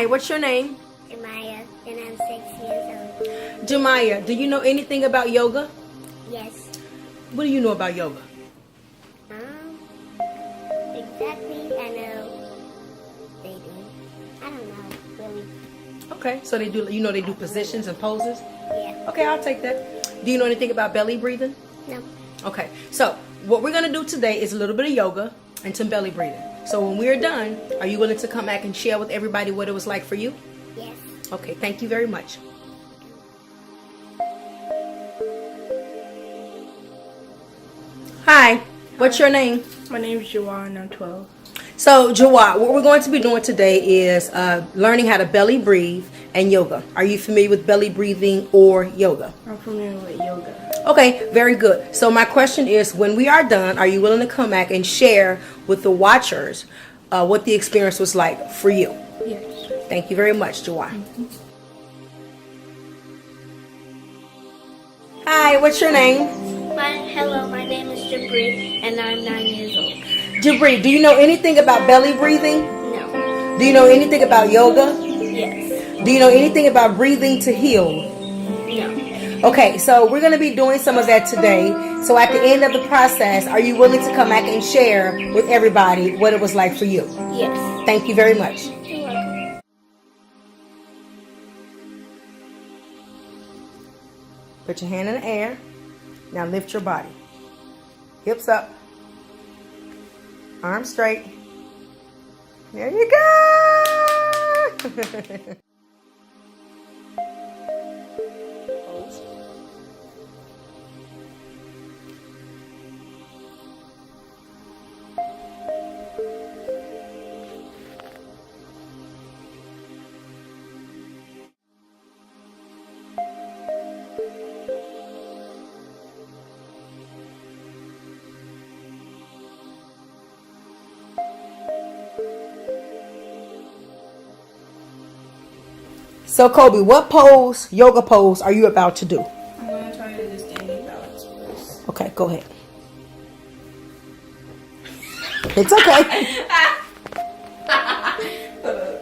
Hi, what's your name? Jemiah, and I'm 6 years old. Jemiah, do you know anything about yoga? Yes. What do you know about yoga? Exactly, I know they do. I don't know, really. Okay, so they do, they do positions and poses? Yeah. Okay, I'll take that. Do you know anything about belly breathing? No. Okay, so what we're going to do today is a little bit of yoga and some belly breathing. So when we're done, are you willing to come back and share with everybody what it was like for you? Yes. Okay, thank you very much. Hi, what's your name? My name is Jawan, I'm 12. So, Jawad, what we're going to be doing today is learning how to belly breathe and yoga. Are you familiar with belly breathing or yoga? I'm familiar with yoga. Okay, very good. So my question is, when we are done, are you willing to come back and share with the watchers what the experience was like for you? Yes. Thank you very much, Jawad. Hi, what's your name? Hello, my name is Jabri, and I'm 9 years old. Jabri, do you know anything about belly breathing? No. Do you know anything about yoga? Yes. Do you know anything about breathing to heal? No. Okay, so we're going to be doing some of that today. So at the end of the process, are you willing to come back and share with everybody what it was like for you? Yes. Thank you very much. You're welcome. Put your hand in the air. Now lift your body. Hips up. Arms straight. There you go. Pose. So Kobe, what pose, yoga pose, are you about to do? I'm going to try to do the standing balance first. Okay, go ahead. It's okay. Hold up.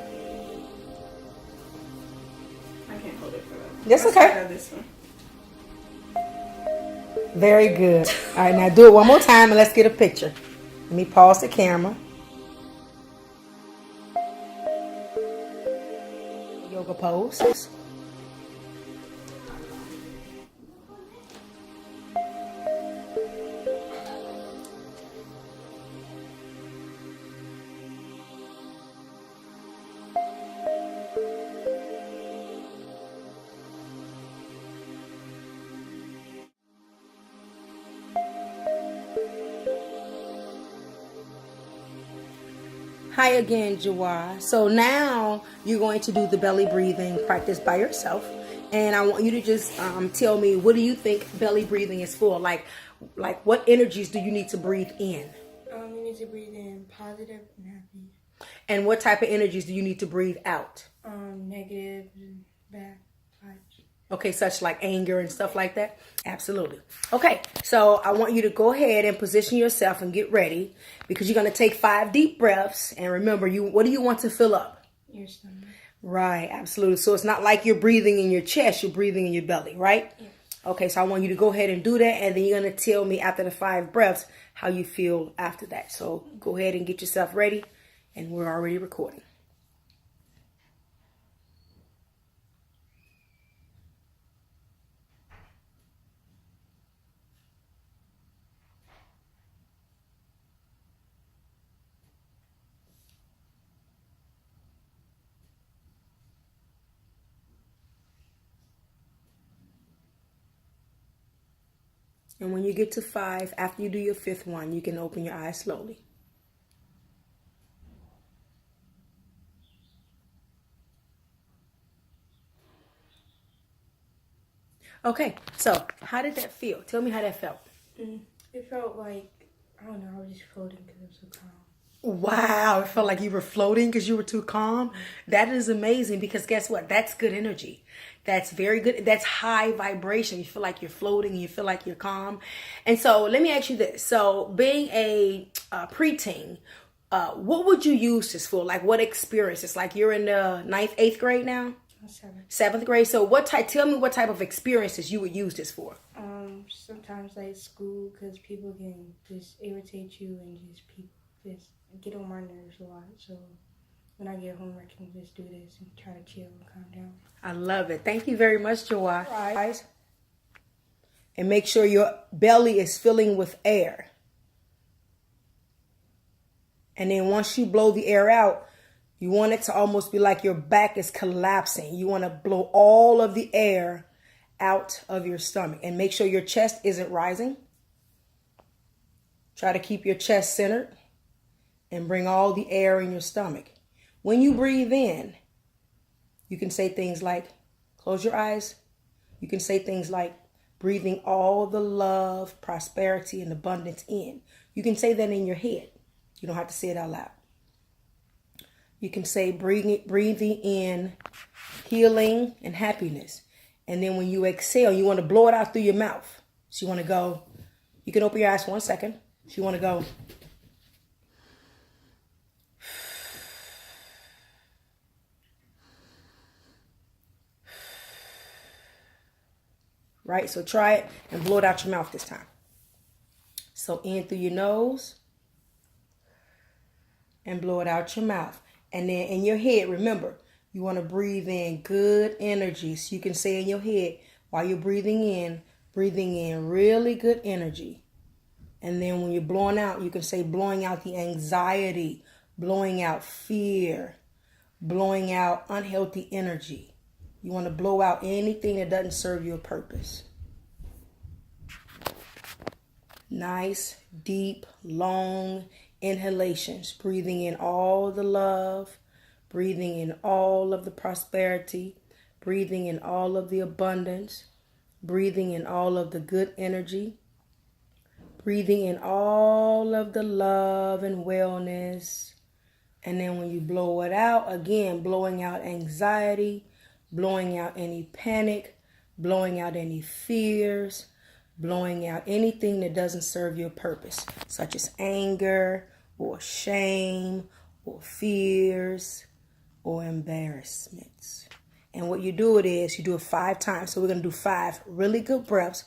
I can't hold it for that. That's Let's okay. try this one. Very good. All right, now do it one more time and let's get a picture. Let me pause the camera. Yoga pose. Hi again, Jawar. So now you're going to do the belly breathing practice by yourself. And I want you to just tell me, what do you think belly breathing is for? Like what energies do you need to breathe in? You need to breathe in positive and happy. And what type of energies do you need to breathe out? Negative and bad vibes. Okay, such like anger and stuff like that? Absolutely. Okay, so I want you to go ahead and position yourself and get ready because you're going to take 5 deep breaths. And remember, what do you want to fill up? Your stomach. Right, absolutely. So it's not like you're breathing in your chest, you're breathing in your belly, right? Yes. Okay, so I want you to go ahead and do that. And then you're going to tell me after the 5 breaths how you feel after that. So go ahead and get yourself ready. And we're already recording. And when you get to 5, after you do your 5th one, you can open your eyes slowly. Okay, so how did that feel? Tell me how that felt. It felt like, I don't know, I was just floating because I'm so calm. Wow, it felt like you were floating because you were too calm. That is amazing because guess what? That's good energy. That's very good. That's high vibration. You feel like you're floating and you feel like you're calm. And so let me ask you this. So being a preteen, what would you use this for? Like what experience? It's like you're in the 9th, 8th grade now? 7th grade. So tell me what type of experiences you would use this for. Sometimes like school, because people can just irritate you and just get on my nerves a lot. So when I get home, I can just do this and try to chill and calm down. I love it. Thank you very much, Joa. Right. And make sure your belly is filling with air. And then once you blow the air out, you want it to almost be like your back is collapsing. You want to blow all of the air out of your stomach. And make sure your chest isn't rising. Try to keep your chest centered. And bring all the air in your stomach. When you breathe in, you can say things like, close your eyes. You can say things like, breathing all the love, prosperity, and abundance in. You can say that in your head. You don't have to say it out loud. You can say breathing in healing and happiness. And then when you exhale, you want to blow it out through your mouth. So you want to go, you can open your eyes for 1 second. So you want to go. Right? So try it and blow it out your mouth this time. So in through your nose and blow it out your mouth. And then in your head, remember, you want to breathe in good energy. So you can say in your head while you're breathing in really good energy. And then when you're blowing out, you can say blowing out the anxiety, blowing out fear, blowing out unhealthy energy. You want to blow out anything that doesn't serve your purpose. Nice, deep, long inhalations. Breathing in all the love. Breathing in all of the prosperity. Breathing in all of the abundance. Breathing in all of the good energy. Breathing in all of the love and wellness. And then when you blow it out, again, blowing out anxiety. Blowing out any panic, blowing out any fears, blowing out anything that doesn't serve your purpose, such as anger or shame or fears or embarrassments. And what you do you do it 5 times. So we're going to do 5 really good breaths,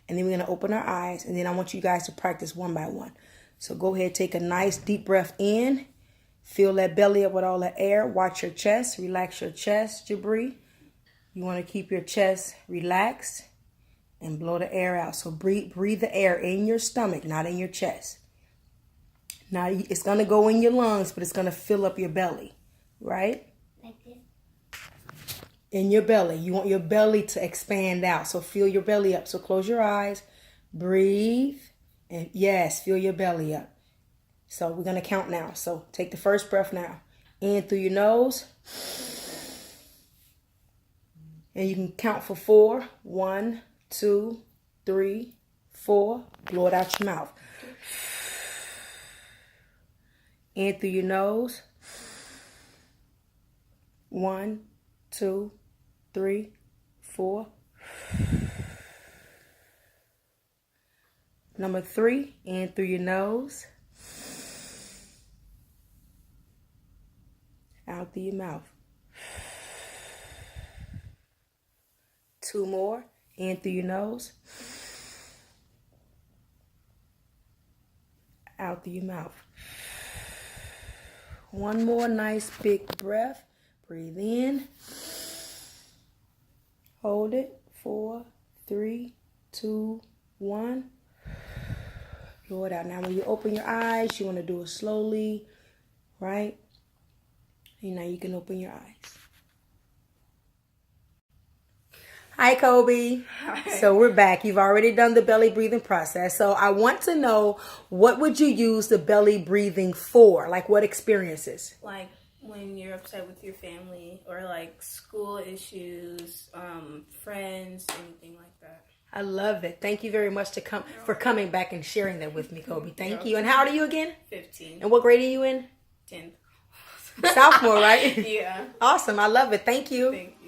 and then we're going to open our eyes, and then I want you guys to practice one by one. So go ahead, take a nice deep breath in. Fill that belly up with all the air. Watch your chest. Relax your chest, Jabri. You want to keep your chest relaxed and blow the air out. So breathe the air in your stomach, not in your chest. Now it's going to go in your lungs, but it's going to fill up your belly, right? Like this? In your belly. You want your belly to expand out. So fill your belly up. So close your eyes, breathe, and yes, fill your belly up. So we're going to count now. So take the first breath now. In through your nose. And you can count for 4. 1, 2, 3, 4. Blow it out your mouth. In through your nose. 1, 2, 3, 4. Number 3, in through your nose. Out through your mouth. 2 more. In through your nose. Out through your mouth. 1 more nice big breath. Breathe in. Hold it. 4, 3, 2, 1. Blow it out. Now when you open your eyes, you want to do it slowly, right? And now you can open your eyes. Hi, Kobe. Hi. So we're back. You've already done the belly breathing process. So I want to know, what would you use the belly breathing for? Like what experiences? Like when you're upset with your family, or like school issues, friends, anything like that. I love it. Thank you very much for coming back and sharing that with me, Kobe. Thank you. And how old are you again? 15. And what grade are you in? 10th. Sophomore, right? Yeah. Awesome. I love it. Thank you. Thank you.